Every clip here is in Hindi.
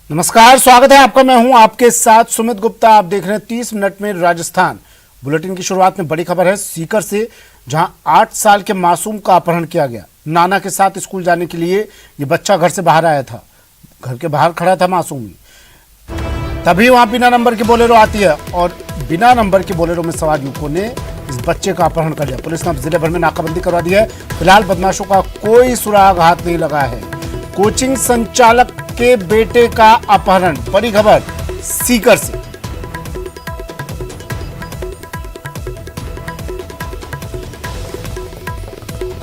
नमस्कार, स्वागत है आपका। मैं हूं आपके साथ सुमित गुप्ता। आप देख रहे हैं 30 मिनट में राजस्थान। बुलेटिन की शुरुआत में बड़ी खबर है सीकर से, जहां 8 साल के मासूम का अपहरण किया गया। नाना के साथ स्कूल जाने के लिए ये बच्चा घर से बाहर आया था। घर के बाहर खड़ा था मासूम ही, तभी वहां बिना नंबर की बोलेरो आती है और बिना नंबर की बोलेरो में सवार युवकों ने इस बच्चे का अपहरण कर लिया। पुलिस ने अब जिले भर में नाकाबंदी करवा दी है। फिलहाल बदमाशों का कोई सुराग हाथ नहीं लगा है। कोचिंग संचालक के बेटे का अपहरण, बड़ी खबर सीकर से।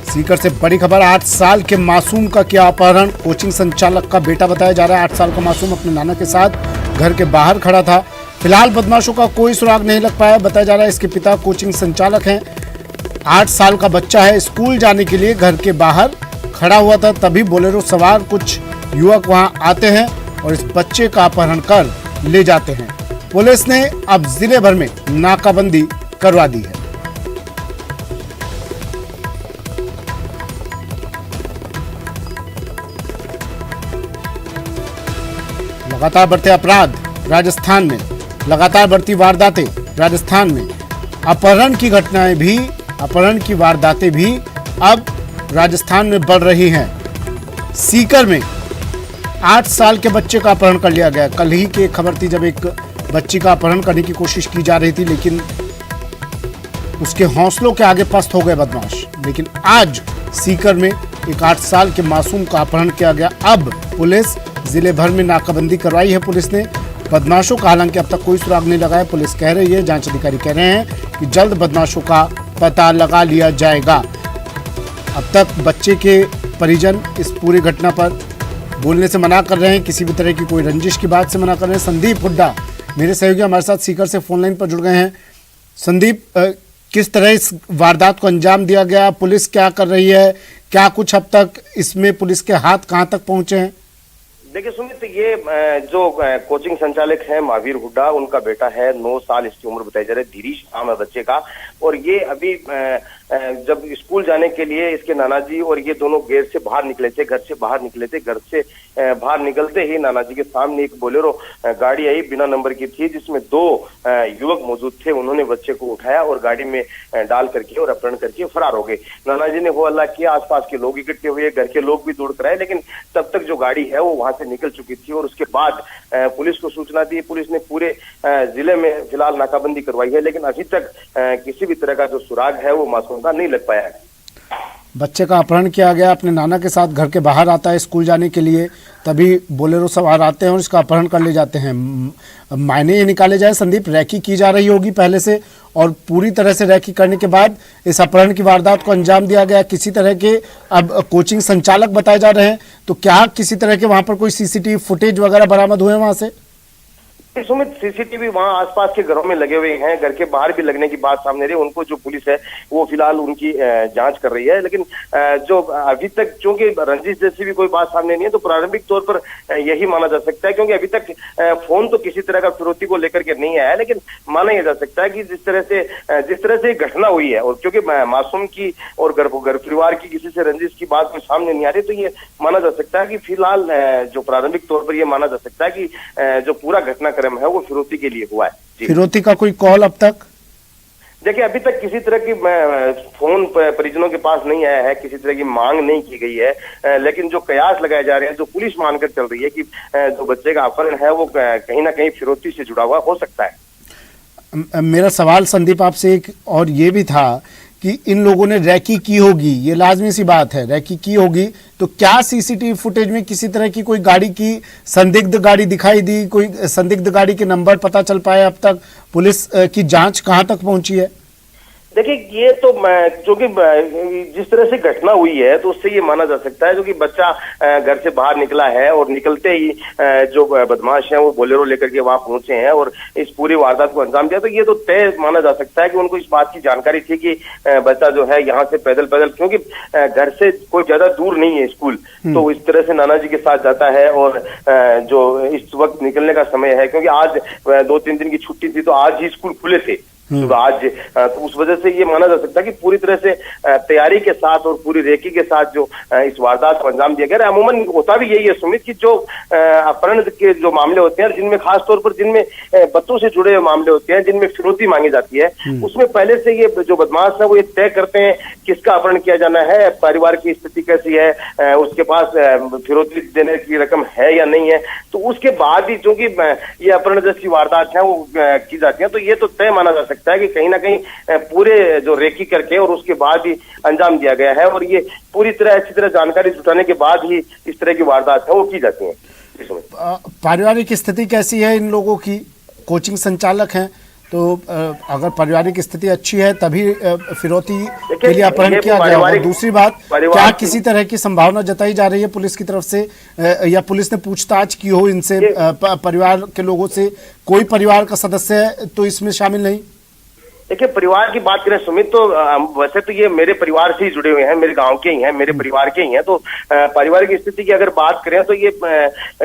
सीकर से बड़ी खबर, 8 साल के मासूम का किया अपहरण। कोचिंग संचालक का बेटा बताया जा रहा है। 8 साल का मासूम अपने नाना के साथ घर के बाहर खड़ा था। फिलहाल बदमाशों का कोई सुराग नहीं लग पाया। बताया जा रहा है इसके पिता कोचिंग संचालक हैं। 8 साल का बच्चा है, स्कूल जाने के लिए घर के बाहर खड़ा हुआ था, तभी बोलेरो सवार कुछ युवक वहां आते हैं और इस बच्चे का अपहरण कर ले जाते हैं। पुलिस ने अब जिले भर में नाकाबंदी करवा दी है। लगातार बढ़ते अपराध राजस्थान में, लगातार बढ़ती वारदातें राजस्थान में। अपहरण की घटनाएं भी, अपहरण की वारदातें भी अब राजस्थान में बढ़ रही हैं। सीकर में 8 साल के बच्चे का अपहरण कर लिया गया। कल ही की एक खबर थी जब एक बच्ची का अपहरण करने की कोशिश की जा रही थी, लेकिन उसके हौसलों के आगे पस्त हो गए बदमाश। लेकिन आज सीकर में एक 8 साल के मासूम का अपहरण किया गया। अब पुलिस जिले भर में नाकाबंदी करवाई है पुलिस ने। बदमाशों का हालांकि अब तक कोई सुराग नहीं लगा है। पुलिस कह रही है, जांच अधिकारी कह रहे हैं कि जल्द बदमाशों का पता लगा लिया जाएगा। अब तक बच्चे के परिजन इस पूरी घटना पर बोलने से मना कर रहे हैं, किसी भी तरह की कोई रंजिश की बात से मना कर रहे हैं। संदीप हुड्डा मेरे सहयोगी हमारे साथ सीकर से फोन लाइन पर जुड़ गए हैं। संदीप, किस तरह इस वारदात को अंजाम दिया गया, पुलिस क्या कर रही है, क्या कुछ अब तक इसमें पुलिस के हाथ कहां तक पहुंचे हैं? देखिए सुमित, ये जो कोचिंग संचालक है महावीर हुड्डा, उनका बेटा है, 9 साल इसकी उम्र बताई जा रही है, धीरीश नाम है बच्चे का। और ये अभी जब स्कूल जाने के लिए इसके नाना जी और ये दोनों गेट से बाहर निकले थे, घर से बाहर निकले थे। घर से बाहर निकलते ही नाना जी के सामने एक बोलेरो गाड़ी आई, बिना नंबर की थी, जिसमें 2 युवक मौजूद थे। उन्होंने बच्चे को उठाया और गाड़ी में डाल करके और अपहरण करके फरार हो गए। नाना जी ने वो अल्लाह किया, आसपास के लोग इकट्ठे हुए, घर के लोग भी दौड़ कर आए, लेकिन तब तक जो गाड़ी है वो वहां से निकल चुकी थी। और उसके बाद पुलिस को सूचना दी। पुलिस ने पूरे जिले में फिलहाल नाकाबंदी करवाई है, लेकिन अभी तक किसी भी तरह का जो सुराग है वो मासूम का नहीं लग पाया है। बच्चे का अपहरण किया गया, अपने नाना के साथ घर के बाहर आता है स्कूल जाने के लिए, तभी बोलेरो सवार आते हैं और इसका अपहरण कर ले जाते हैं। मायने ये निकाले जाए संदीप, रैकी की जा रही होगी पहले से, और पूरी तरह से रैकी करने के बाद इस अपहरण की वारदात को अंजाम दिया गया। किसी तरह के अब कोचिंग संचालक बताए जा रहे हैं, तो क्या किसी तरह के वहां पर कोई सीसीटीवी फुटेज वगैरह बरामद हुए वहां से? सुमित, सीसीटीवी वहां आसपास के घरों में लगे हुए हैं, घर के बाहर भी लगने की बात सामने रही। उनको जो पुलिस है वो फिलहाल उनकी जांच कर रही है, लेकिन जो अभी तक चूंकि रंजिश जैसी भी कोई बात सामने नहीं है, तो प्रारंभिक तौर पर यही माना जा सकता है, क्योंकि अभी तक फोन तो किसी तरह का फिरौती को लेकर के नहीं आया है, लेकिन माना यह जा सकता है कि जिस तरह से घटना हुई है, और क्योंकि मासूम की और घर परिवार की किसी से रंजिश की बात कोई सामने नहीं आ रही, तो ये माना जा सकता है कि फिलहाल जो प्रारंभिक तौर पर यह माना जा सकता है कि जो पूरा घटनाक्रम है वो फिरौती के लिए हुआ है। फिरौती का कोई कॉल अब तक? देखिए, अभी तक किसी तरह की फोन परिजनों के पास नहीं आया है, किसी तरह की मांग नहीं की गई है, लेकिन जो कयास लगाए जा रहे हैं, जो पुलिस मानकर चल रही है कि जो बच्चे का अपहरण है वो कहीं ना कहीं फिरौती से जुड़ा हुआ हो सकता है। मेरा सवाल संदीप आपसे एक और ये भी था कि इन लोगों ने रैकी की होगी, ये लाजमी सी बात है, रैकी की होगी, तो क्या सीसीटीवी फुटेज में किसी तरह की कोई गाड़ी की संदिग्ध गाड़ी दिखाई दी, कोई संदिग्ध गाड़ी के नंबर पता चल पाए? अब तक पुलिस की जांच कहां तक पहुंची है? देखिए, ये तो क्योंकि जिस तरह से घटना हुई है तो उससे ये माना जा सकता है, जो कि बच्चा घर से बाहर निकला है और निकलते ही जो बदमाश हैं वो बोलेरो लेकर के वहां पहुंचे हैं और इस पूरी वारदात को अंजाम दिया। तो ये तो तय माना जा सकता है कि उनको इस बात की जानकारी थी कि बच्चा जो है यहाँ से पैदल क्योंकि घर से कोई ज्यादा दूर नहीं है स्कूल, तो इस तरह से नाना जी के साथ जाता है। और जो इस वक्त निकलने का समय है, क्योंकि आज 2-3 दिन की छुट्टी थी, तो आज ही स्कूल खुले थे, तो आज तो उस वजह से ये माना जा सकता है कि पूरी तरह से तैयारी के साथ और पूरी रेकी के साथ जो इस वारदात को अंजाम दिया गया। अमूमन होता भी यही है सुमित की जो अपहरण के जो मामले होते हैं, जिनमें खासतौर पर जिनमें बच्चों से जुड़े हुए मामले होते हैं, जिनमें फिरौती मांगी जाती है, उसमें पहले से ये जो बदमाश है वो ये तय करते हैं किसका अपहरण किया जाना है, परिवार की स्थिति कैसी है, उसके पास फिरौती देने की रकम है या नहीं है। तो उसके बाद ही चूंकि ये अपहरण जैसी वारदात है वो की जाती है, तो ये तो तय माना जा सकता है कि कहीं ना कहीं पूरे जो रेकी करके और उसके बाद ही अंजाम दिया गया है, और ये पूरी तरह अच्छी तरह जानकारी जुटाने के बाद ही इस तरह की वारदात है वो की जाती है। पारिवारिक स्थिति कैसी है इन लोगों की? कोचिंग संचालक हैं, तो अगर पारिवारिक स्थिति अच्छी है तभी फिरौती के लिए अपहरण किया गया होगा। दूसरी बात, क्या किसी तरह की संभावना जताई जा रही है पुलिस की तरफ से, या पुलिस ने पूछताछ की हो इनसे, परिवार के लोगों से? कोई परिवार का सदस्य है तो इसमें शामिल नहीं? देखिए, परिवार की बात करें सुमित, तो वैसे तो ये मेरे परिवार से ही जुड़े हुए हैं, मेरे गांव के ही हैं, मेरे परिवार के ही हैं। तो पारिवारिक स्थिति की अगर बात करें तो ये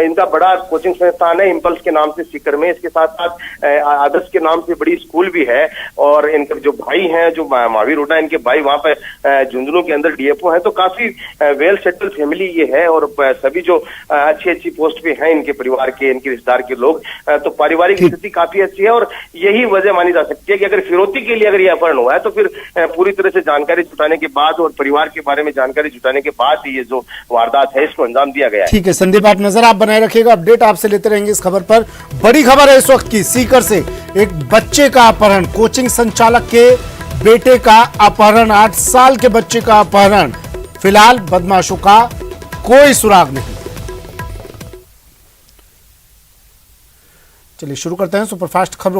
इनका बड़ा कोचिंग संस्थान है इम्पल्स के नाम से सीकर में। इसके साथ साथ आदर्श के नाम से बड़ी स्कूल भी है, और इनके जो भाई हैं, जो महावीर हुड्डा, इनके भाई वहां पर झुंझुनू के अंदर डीएफओ है। तो काफी वेल सेटल फैमिली ये है, और सभी जो अच्छी पोस्ट पे हैं इनके परिवार के, इनके रिश्तेदार के लोग, तो पारिवारिक स्थिति काफी अच्छी है। और यही वजह मानी जा सकती है कि अगर फिरौती के लिए अगर ये अपहरण हुआ है तो फिर पूरी तरह से जानकारी जुटाने के बाद और परिवार के बारे में जानकारी जुटाने के बाद ये जो वारदात है इसको अंजाम दिया गया है। ठीक है संदीप, आप नजर आप बनाए रखिएगा, अपडेट आपसे लेते रहेंगे इस खबर पर। बड़ी खबर है इस वक्त की, सीकर से एक बच्चे का अपहरण, कोचिंग संचालक के बेटे का अपहरण, 8 साल के बच्चे का अपहरण। फिलहाल बदमाशों का कोई सुराग नहीं। चलिए शुरू करते हैं सुपरफास्ट खबरों का